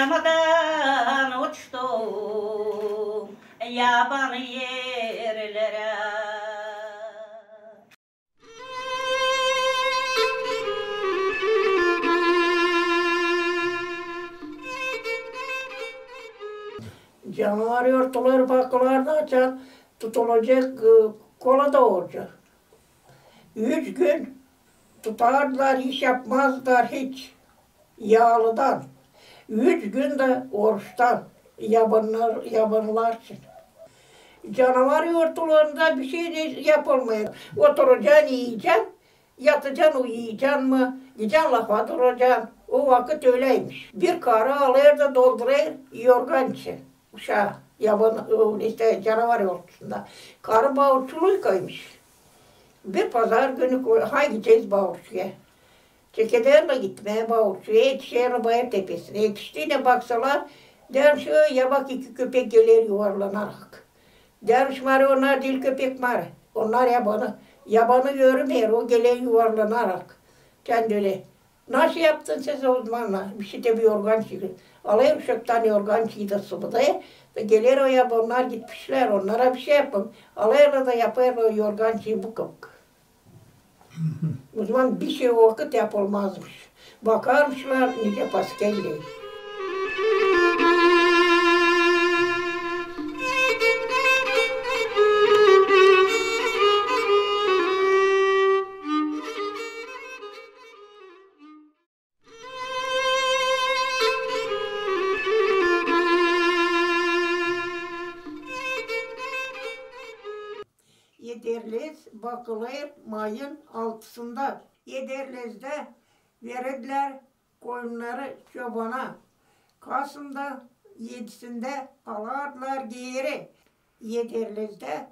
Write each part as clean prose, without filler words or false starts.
Uçmadan uçtum yaban yerlere. Canavar yurtları bakılarda açan tutulacak kola da olacak. 3 gün tutardılar, iş yapmazlar hiç yağlıdan. 3 gün de oruçtan yabanlar için. Canavar yurtlarında bir şey de yapılmıyor. Oturacaksın, yiyeceksin, yatacaksın, uyuyacaksın mı? Gideceksin lafa duracaksın. O vakit öyleymiş. Bir karı alır da doldurur yorgan için. Uşağı, işte canavar yurtunda. Karı bağırçılığı koymuş. Bir pazar günü hay gideceğiz bağırçıya. Çekederle gitmeye bağırçıya yetişir Bayır Tepesi'ne. Yetiştiğine baksalar, der şöyle bak 2 köpek gelir yuvarlanarak. Dermiş var onlar değil köpek var. Onlar yabanı görmüyor, o gelir yuvarlanarak. Kendi öyle. Nasıl yaptın siz o zamanlar? Bir şey de bir yorgan çıkıyor. Alayım uşaktan yorgan çıktı sıvıda. Gelir o yabanlar gitmişler, onlara bir şey yapın. Alayla da yapar o yorgan çıkıyor bu kapı. O zaman bir şey o vakit yapılmazmış. Bakarmışlar nice paskelli. Yederliz bakılır mayın altısında. Yederliz'de verirler koyunları çobana. Kasım'da 7'sinde alardılar geri. Yederliz'de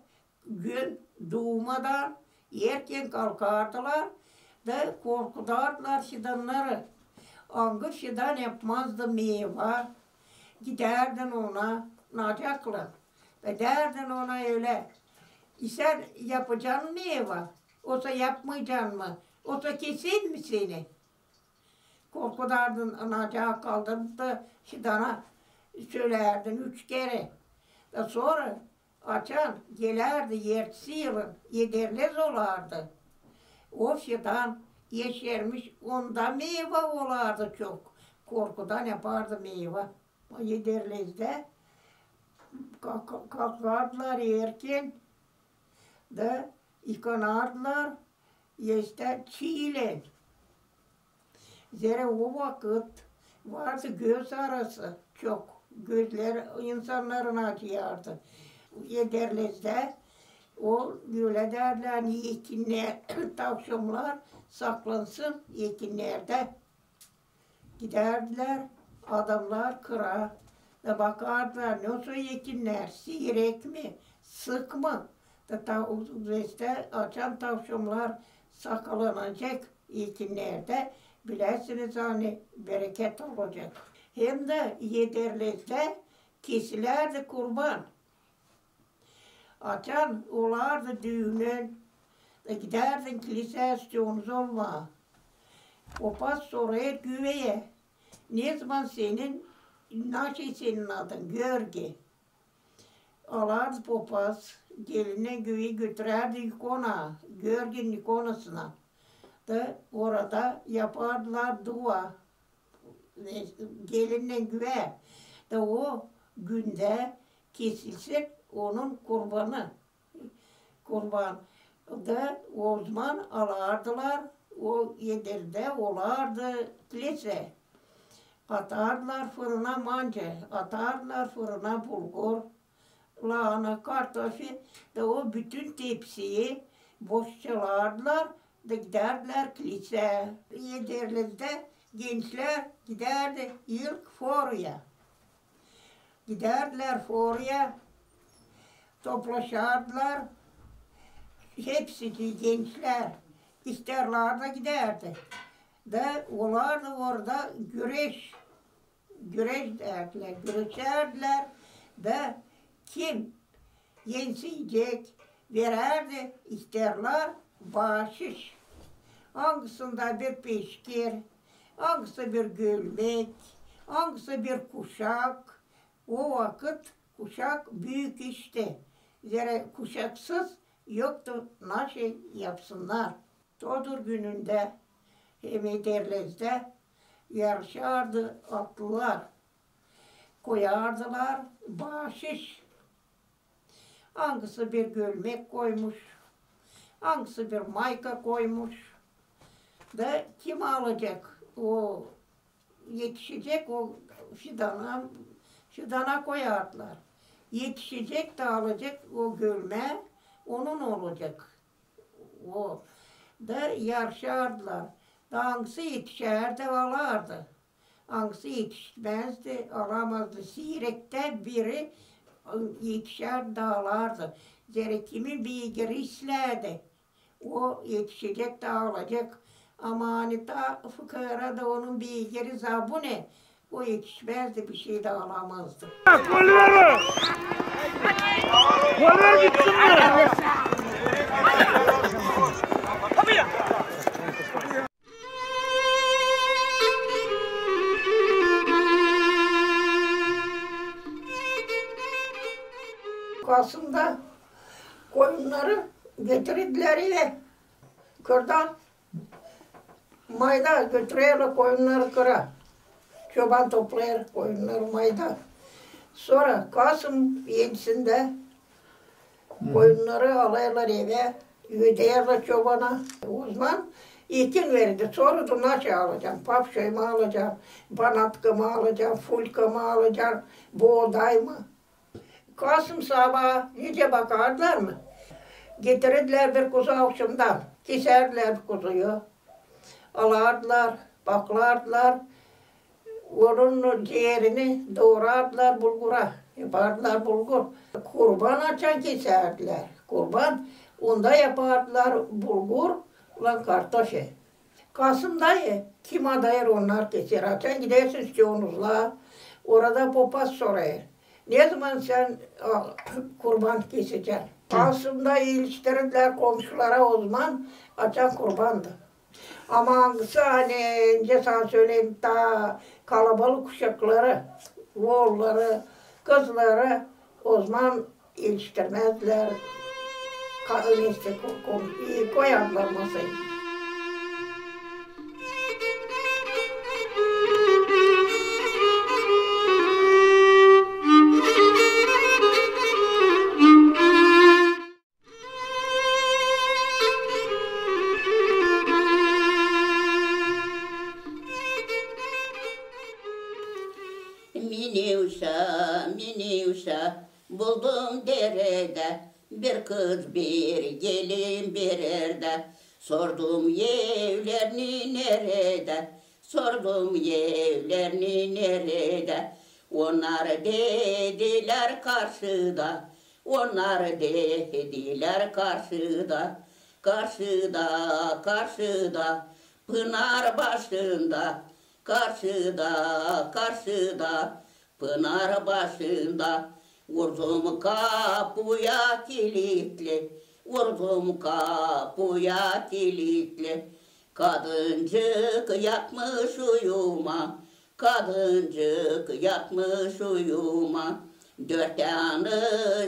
gün doğmadan erken kalkardılar ve korkudardılar şidanları. Angır şidan yapmazdı meyve. Giderdin ona nacakla ve derdin ona öyle. Sen yapacaksın meyve. Olsa yapmayacaksın mı? Olsa kesin mi seni? Korkudardın anacağı kaldırıp da şidana söylerdin 3 kere. Da sonra açan gelerdi yertisi yılın yederlez olardı. O şidan yeşermiş onda meyve olardı çok. Korkudan yapardı meyve. O yederlezde kalkardılar erken da yıkanardılar. İşte çiğlen. Zira o vakit vardı göz arası çok. Gözler insanların acıyardı. Yederlezde o böyle derler yekinler, tavşanlar saklansın yekinlerde. Giderdiler adamlar kıra da bakardılar nasıl yekinler, sirek mi, sık mı? Da işte açan tavşanlar saklanacak yekinlerde. Bilersiniz hani bereket olacak. Hem de yederlezde kesilerdi kurban. Açan olardı düğünün. Giderdin kiliseye istiyorsunuz olma. Papaz sorar güveye. Ne zaman nasıl senin adın? Görge. Alardı papaz. Geline güveyi götürerdi ikona. Görge'nin ikonasına. Da orada yapardılar dua. Gelinle güve. Da o günde kesilsin onun kurbanı. Kurban. Da o zaman alardılar. O yedirde olardı kilise. Atardılar fırına manca. Atardılar fırına bulgur. Lahana, kartofu. Da o bütün tepsiyi boşçalardılar. Da giderdiler kilise. Yederliz'de gençler giderdi ilk foruya. Giderdiler foruya, toplaşardılar. Hepsi gençler, isterler giderdi. Da olardı orada güreş derdiler, güreşerdiler. Da kim yensiyecek vererdi isterler bahşiş. Hangisinde bir peşkir, hangisi bir gülmek, Hangisi bir kuşak, o vakit kuşak büyük işte. Zere kuşaksız yoktu, nasıl yapsınlar. Todur gününde, Hemiderlez'de yarışardı atlılar. Koyardılar bahşiş. Hangisi bir gölmek koymuş, hangisi bir mayka koymuş. Da kim alacak o yetişecek o fidana koyardılar. Yetişecek de alacak o gölme onun olacak. O da yarışardılar. Da hangisi yetişerdi alardı. Hangisi yetişmezdi alamazdı. Sirekte biri yetişer dağlardı. Zere kimin bir rislerdi. O yetişecek de alacak. Ama hani ta fıkara da onun beygiri zabune. O yetişmezdi, bir şey de alamazdı. Gol ver! Gol ver gitsin mi? Kasım'da koyunları getirdiler eve. Kırdan mayda götürüyorlar koyunları kıra. Çoban toplayır koyunları mayda. Sonra Kasım 7'sinde koyunları alıyorlar eve. Ödeyerler çobana. O zaman ekin verdi. Sonra da nasıl alacağım? Papşayı mı alacağım? Banatkı mı alacağım? Fulka mı alacağım? Buğday mı? Kasım sabahı iyice bakardılar mı? Getirdiler bir kuzu akşamdan. Keserdiler kuzuyu. Alardılar, baklardılar. Onun ciğerini doğrardılar bulgura. Yapardılar bulgur. Kurban açan keserdiler. Kurban. Onda yapardılar bulgur. Ulan kartaşı. Kasım dayı. Kim adayır onlar keser açan. Gidersiniz çoğunuzla. Orada papaz sorar. Ne zaman sen kurban keseceksin? Kasım'da iliştirdiler komşulara o zaman açan kurbandı. Ama hangisi hani önce sana söyleyeyim ta kalabalık kuşakları, oğulları, kızları o zaman iliştirmezler. Koyarlar masayı. Mini uşa buldum derede, bir kız bir gelin bir erde. Sordum evlerini nerede, sordum evlerini nerede. Onlar dediler karşıda, onlar dediler karşıda. Karşıda, karşıda, pınar başında. Karşıda, karşıda, pınar başında. Vurdum kapıya kilitli, vurdum kapıya kilitli. Kadıncık yatmış uyuma, kadıncık yatmış uyuma. Dört yanı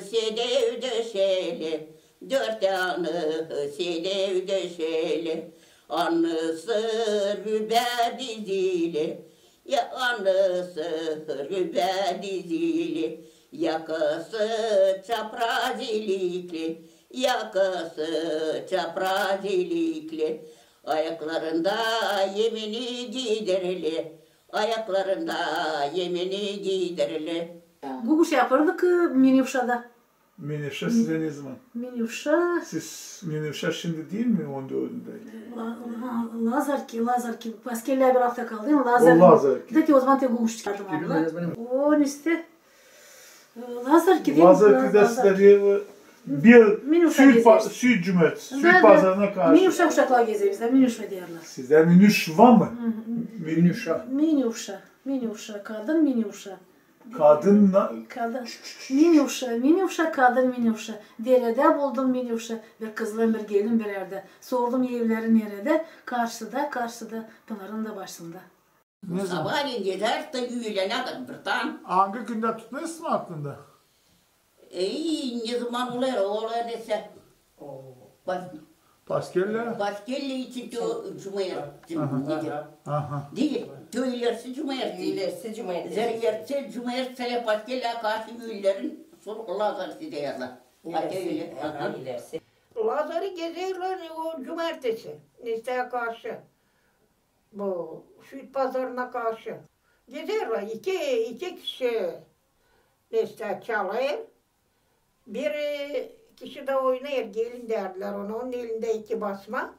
sedev döşeli, dört yanı sedev döşeli. Anısı rübe dizili, ya anısı rübe dizili. Yakası çapraz ilikli, yakası çapraz ilikli. Ayaklarında yemini giydirili, ayaklarında yemini giydirili. Bu şey yapardık Minivşa'da. Minivşa size ne zaman? Minivşa... Siz Minivşa şimdi değil mi 14'ünde? Lazarki. Askerler bir hafta kaldı değil mi? O Lazarki. Dedi o zaman tek gumuş çıkardım abla. O işte... Lazarki değil mi? Lazarki'de sizleri bir süt cümet, süt pazarına karşı. Minivşa uşaklar geziyor bizler. Minivşa diyorlar. Sizler Minivşa mı? Minivşa. Kadın Minivşa. Kadın Minivşa kadın Minivşa. Derede buldum Minivşa. Bir kızla bir gelin bir yerde. Sordum evleri nerede? Karşıda, Pınar'ın da başında. Ne zaman? Sabahleyin gider de yüğülene kadar. Hangi günde tutmayız mı aklında? Ne zaman olur neyse. Paskelle. Başkelli için cumayertesi. Aha. Değil, töylersi cumayertesi. Zeriyertesi cumayertesi başkelli karşı yüğüllerin sorgularlarsı derler. Lazar'ı gezerler o cumartesi. Nista'ya karşı. Bu süt pazarına karşı. Gezerler. İki kişi Nista çalır. Bir kişi de oynar. Gelin derler ona. Onun elinde iki basma.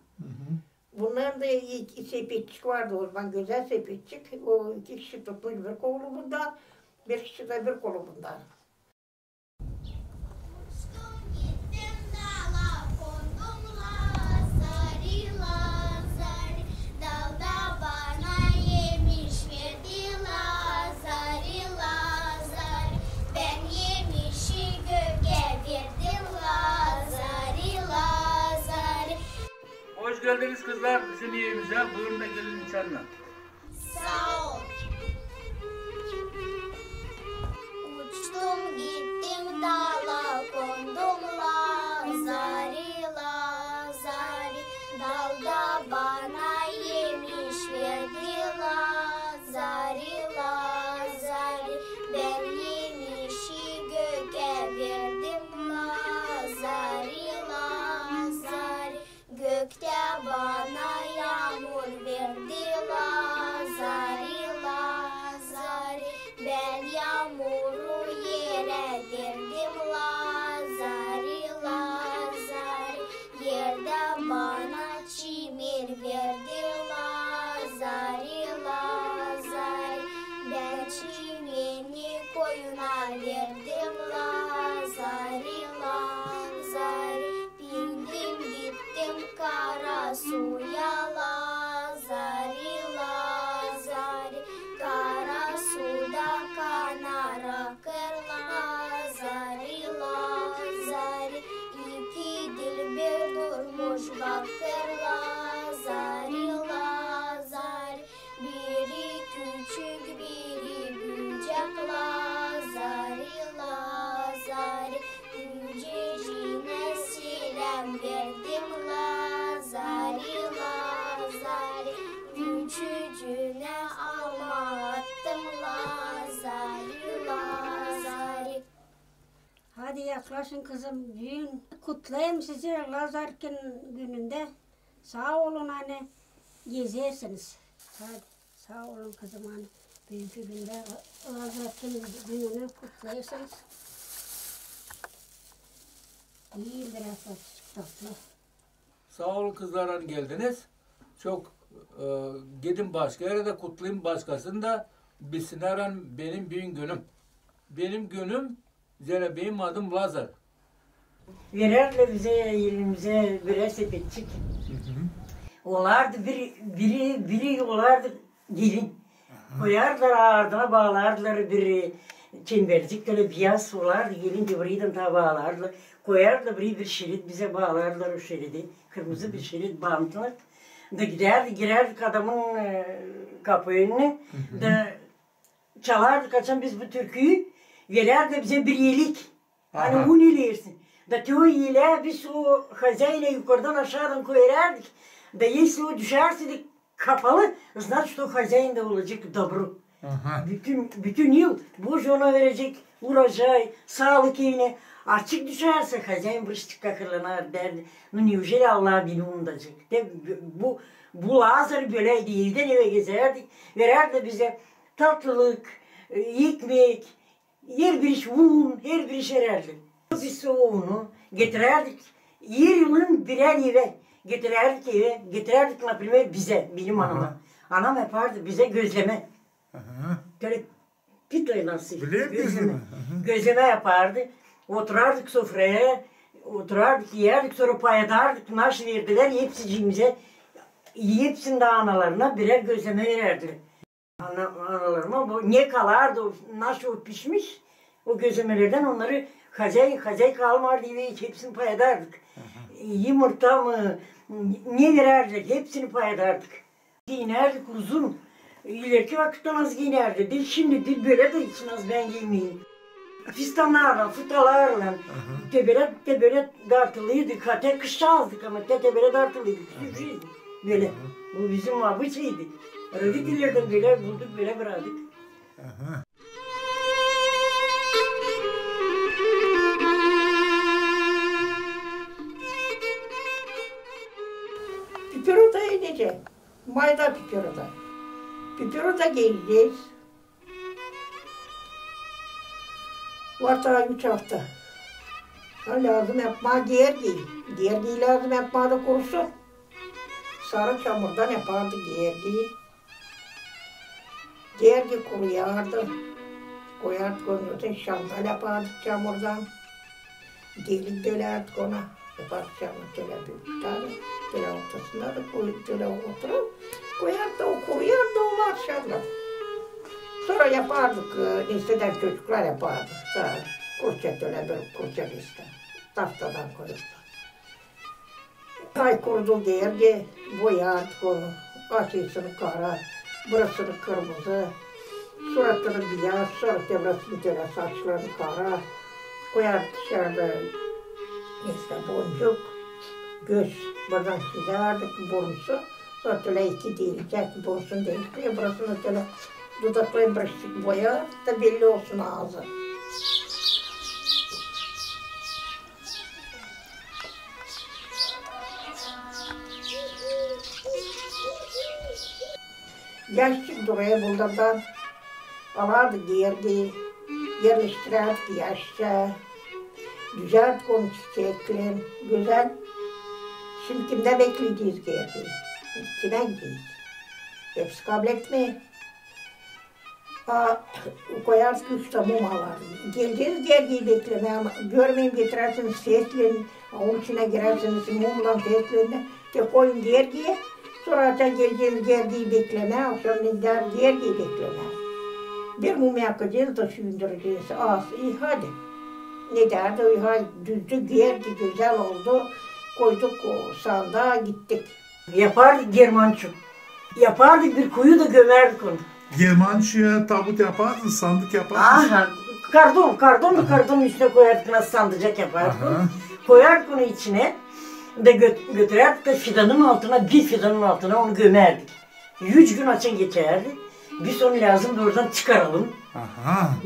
Bunların da iki sepetçik vardı o zaman. Güzel sepetçik. O iki kişi tutmuş bir kolu bundan. Bir kişi de bir kolu bundan. Hoş geldiniz kızlar bizim evimize. Buyurun da gelin içerine. Sağ ol. Uçtum gittim dala kondum lazari lazari. Dalda bana yemiş verdi lazari lazari. Ben yemişi göke verdim lazari lazari. Gökte bana yağmur verdi lazari lazari. Ben yağmuru yere verdim lazari lazari. Yerde bana çimir verdi lazari lazari. Ben çimeni koyuna verdim lazari lazari. Bindim gittim kara suya lazari lazari. Kara suda kanara kır lazari lazari. İki dilber durmuş bakır lazari lazari. Biri küçük biri büyük lazari lazari. Yücecine silem verdim lazari lazari. Küçücüğüne alma attım lazari lazari. Hadi yaklaşın kızım. Düğün kutlayayım sizi Lazarkin gününde. Sağ olun hani gezersiniz. Hadi sağ olun kızım hani. Dünkü günde Lazarkin gününü kutlayarsınız. İyi biraz tatlı. Sağ olun kızlar hani geldiniz. Çok gidin başka yere de kutlayayım başkasını da bilsinler hani benim düğün günüm. Benim günüm zira benim adım Lazar. Verirler bize elimize birer sepetçik. Olardı biri olardı gelin. Koyardılar ardına bağlardılar bir çembercik böyle beyaz olardı gelin de burayı da bağlardılar. Koyardılar bir şerit bize bağlardılar o şeridi. Kırmızı bir şerit bağladılar. Da girerdik adamın kapı önüne. Da çalardık açan biz bu türküyü. Verirdi bize bir iyilik. Hani un ilersin. Da o iyiliğe biz o hazayla yukarıdan aşağıdan koyardık. Da yesi o düşerse kapalı, значит o hazayın da olacak dobro. Bütün yıl boş ona verecek, vuracak, sağlık evine. Açık düşerse hazayın bırıştık kakırlanar derdi. Neujeli Allah beni umdacak. Bu Lazar böyleydi, evden eve gezerdik. Verirdi bize tatlılık, ekmek, her bir iş un, her bir iş hererdi. Biz o unu getirirdik, her yılın birer eve getirirdik naprimer bize, benim anama. Anam yapardı bize gözleme. Böyle pitoy nasıl? Gözleme yapardı. Oturardık sofraya, yerdik, sonra payadardık, naş verdiler, hepsicimize, hepsinin de analarına birer gözleme verirdiler. Analarıma ne kalardı, naş o pişmiş, o gözlemelerden onları hazay kalmardı ve hepsini payadardık. Yumurta mı, ne verirdik, hepsini payadardık. İnerdik uzun, İleriki vakitte az giyerdi. Dil şimdi dil böyle de için az ben giymeyeyim. Fistanlarla, fıtalarla, tebele dartılıydı. Kater kışta aldık ama tebele dartılıydı. Küçük şeydi. Böyle. Bu bizim abi şeydi. Aradık dillerden böyle bulduk, böyle bıraktık. Pipiroda edeceğim. Mayda pipiroda. Pipiroda geleceğiz. Varta 3 hafta. Lazım yapma gergi. Gergi lazım yapma da kurusun. Sarı çamurdan yapardı gergi. Gergi kuruyardı. Koyardık onu, şantal yapardık çamurdan. Delik dölerdik ona. Yapardık çamur böyle bir tane. Böyle ortasında da koyup böyle oturup koyardı, o kuruyardı, o var şanlar. Sonra yapardık, listeden çocuklar yapardık. Sonra kurçak öyle bir kurçak işte. Tahtadan koyardık. Ay kurdu derdi, boyardık onu. Aşısını kara, burasını kırmızı, suratını beyaz, sonra burasını böyle saçlarını kara. Koyardık dışarıda işte boncuk, göz, buradan çizerdik burnusu. Sonra böyle iki delik, bursun delik, burasını böyle dudaklayıp bıraktık boya da belli olsun ağzı. Yaşçık duraya bulduğundan alardık yerdi, yerleştirirdik yaşça. Düzelttik onu çiçekler, güzel. Şimdi kimden bekleyeceğiz gerdi? Kime gideceğiz? Hepsi kabul etmiyor. Koyardık 3 mum alardık. Geleceğiz gergiyi beklemeye ama görmeyeyim getirersiniz seslerini, onun içine girersiniz mumla seslerini. Koyun gergiye. Sonra geleceğiz gergiyi beklemeye, akşam gergiyi beklemeye. Bir mum yakacağız da sündüreceğiz. İyi hadi. Ne derdi? Hadi düzdü, gergi güzel oldu. Koyduk o sandığa gittik. Yapardık Germançuk. Yapardık bir kuyu da gömerdik onu. Germançıya tabut yapardın, sandık yapardın. Aha, kardonun üstüne koyardık, nasıl sandıcak yapardık. Koyardık onu içine. De götürerdik de bir fidanın altına onu gömerdik. 3 gün açın geçerdi. Biz onu lazım oradan çıkaralım.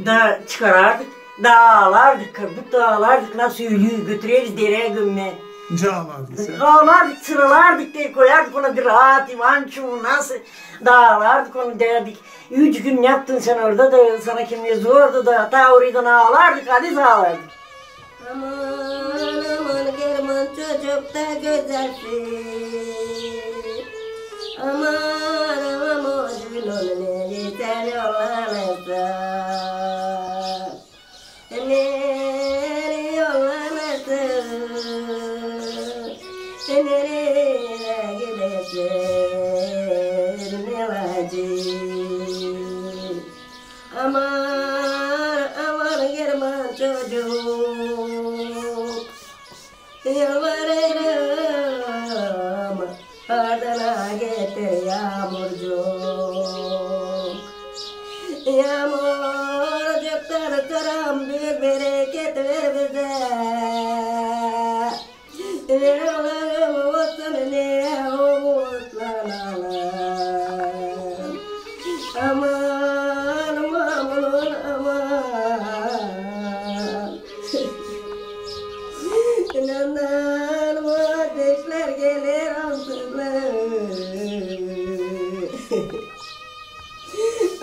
Da çıkarardık. Dağlardık, kırdık, dağlardık. Nasıl ölüyü götüreriz dereye gömme. Cağlardık sen. Dağlardık, sıralardık diye koyardık ona bir rahat, imançum nasıl dağlardık onu derdik. 3 gün yaptın sen orada da sana kim yazıyordu da ta oradan ağlardık, hadi ağlardık. Aman aman German çocuk da güzelsin. Aman aman mocunun ne güzel yollanırsa. Nereye yollanırsın? Nereye gidersin? Ne vacip? Aman aman German çocuk. Yalvarırım ardına getir yağmurcuk. Yağmurcuklar karam büyük bereket ver bize. Bir olalım olsun ne umutlanalım. Aman aman aman. İnanlar mı ateşler gelir ansızlar.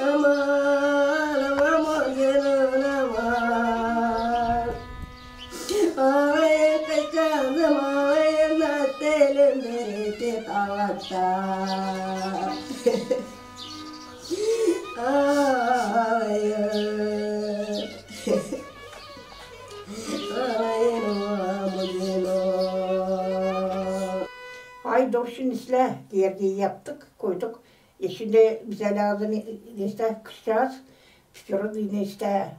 Aman aman canım aman. Ağlayıp kaçandım ağlayıp nattelim dereti tavatta. Ağlayıp. Ay dorşun isle gergiyi yaptık, koyduk. Şimdi bize lazım işte kışacağız. Pipiroz yine işte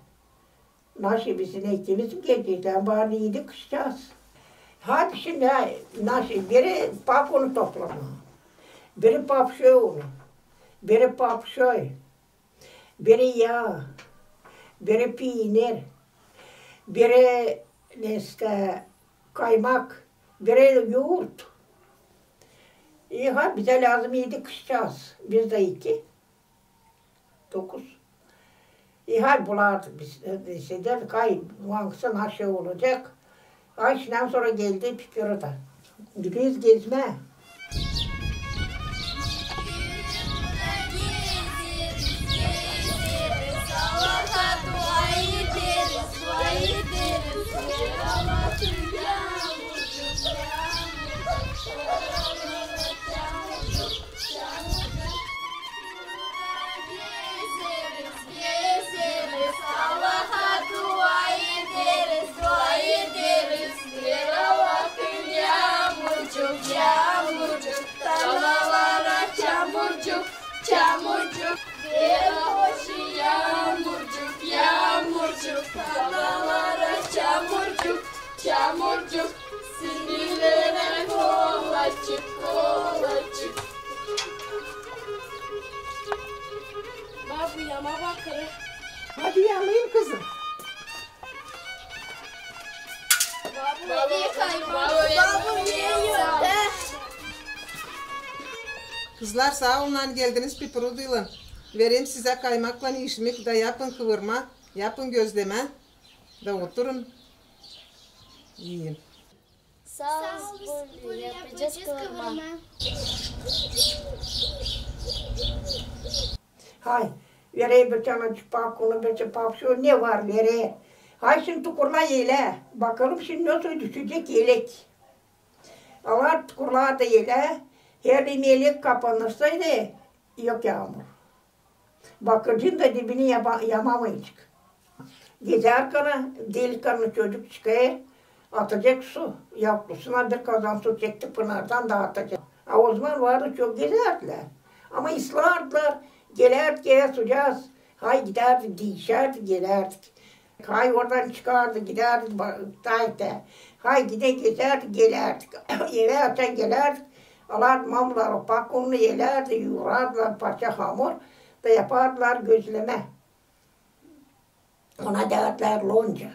nasibisine ikimiz gelecekler. Bari iyiydi kışacağız. Hadi şimdi nasip biri pap onu toplama. Biri pap şey onu. biri papşoy, biri yağ, biri peynir, biri kaymak, biri yoğurt. İyi ha bize lazım 7 kışacağız. Biz de 2. 9. İyi ha bulardık biz. Dedik ay hangisi nasıl olacak. Ay şimdiden sonra geldi pipiri da. Gidiyoruz gezme. Çamurcuk, bir hoşu yağmurcuk, yağmurcuk, dağlara çamurcuk, çamurcuk, sinirlere kolaçık, kolaçık. Bak bu yama bakırı. Hadi yamayayım kızım. Nereye kayboldu? Kızlar sağ olun geldiniz pipiruduyla. Vereyim size kaymakla işmek da yapın kıvırma, yapın gözleme. Da oturun. Yiyin. Sağ ol, yapacağız kıvırma. Hay, vereyim bir tane pakunu, bir papşo ne var vereyim. Hay şimdi tukurla yele. Bakalım şimdi nasıl düşecek yelek. Allah tukurla da yele. Her yelek kapanırsaydı yok yağmur. Bakırcın da dibini yamamayacak. Gezer kanı, delik kanı çocuk çıkıyor. Atacak su. Yavrulusuna bir kazan su çekti pınardan dağıtacak. O zaman vardı çok gezerdiler. Ama ıslardılar. Gelerdik sucağız. Hay giderdik, değişerdik, gelerdik. Hay oradan çıkardı, giderdik dağıta. Hay gide gezerdik, gelerdik. Eve açan gelerdik. Alar mamlar, pakunlu yelerdi, yuvardılar parça hamur. Da yapardılar gözleme. Ona derdiler lonca.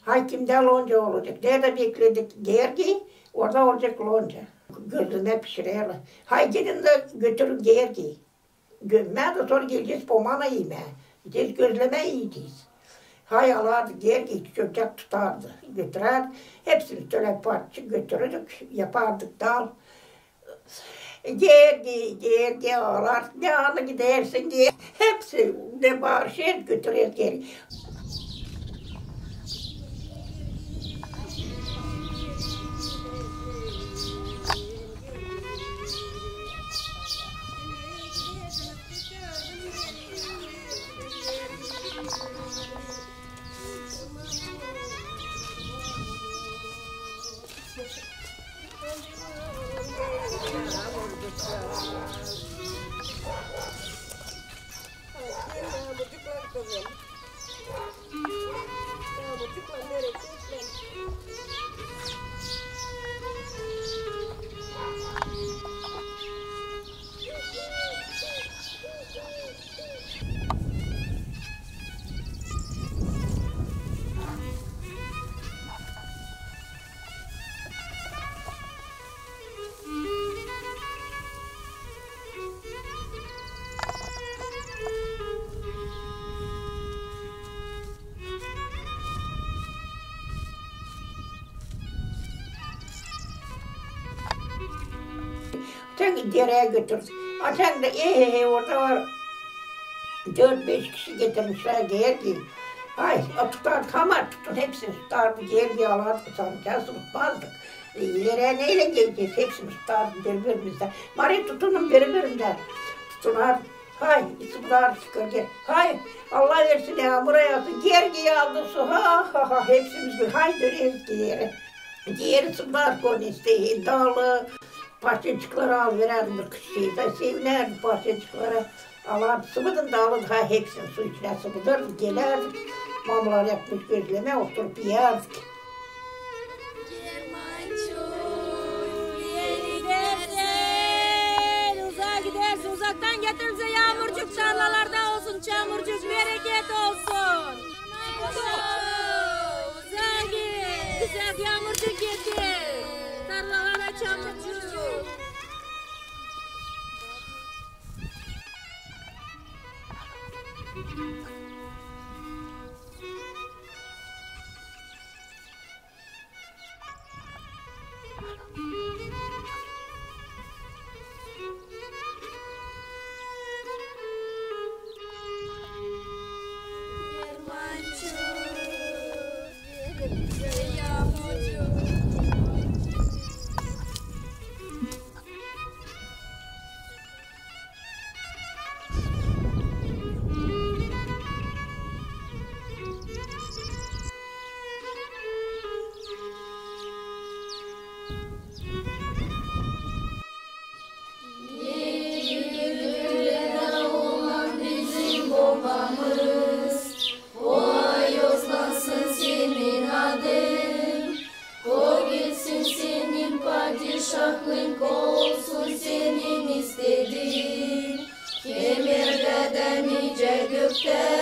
Hay kimde lonca olacak? Nerede bekledik? Gergi, orada olacak lonca. Gözleme pişirirler. Hay gidin de götürün gergi. Gömme de sonra geleceğiz pomana yeme. Gideceğiz gözleme yiyeceğiz. Hay alardı gergi çöpçak tutardı. Götürer. Hepsini şöyle parça götürürdük. Yapardık dal. Gergi alar. Ne anı gidersin diye. Hepsi ne bağırışır götürür geri. Sen dereye götürdük. Sen de orada var. 4-5 kişi getirmişler gergi. Ay tutar kamar tutun hepsini tutardı gergi alardı sanacağız tutmazdık. İleriye neyle geleceğiz hepsini tutardı birbirimizden. Mari tutunun birbirinden tutunar. Hay ısımlar çıkar gel. Hay Allah versin yağmur yağsın. Gergi aldı su ha ha ha hepsimiz bir hay döneriz geri. Diğer ısımlar konu isteyin dağlı. Parçacıkları al verirdim bir kışıyı sevinerdi parçacıkları. Alardı sıvıdın dağılırdı ha hepsini su içine sıvıdırdı gelerdik. Mamlar yapmış gözleme oturup yerdik. Uzağa gidersin, uzağa getirse yağmurcuk tarlalarda olsun, çamurcuk bereket olsun. Güzel yağmurcuk getir. Tarlalara çamurcuk. Padişahlığın olsun senin istediğin, kemerde de nice gökte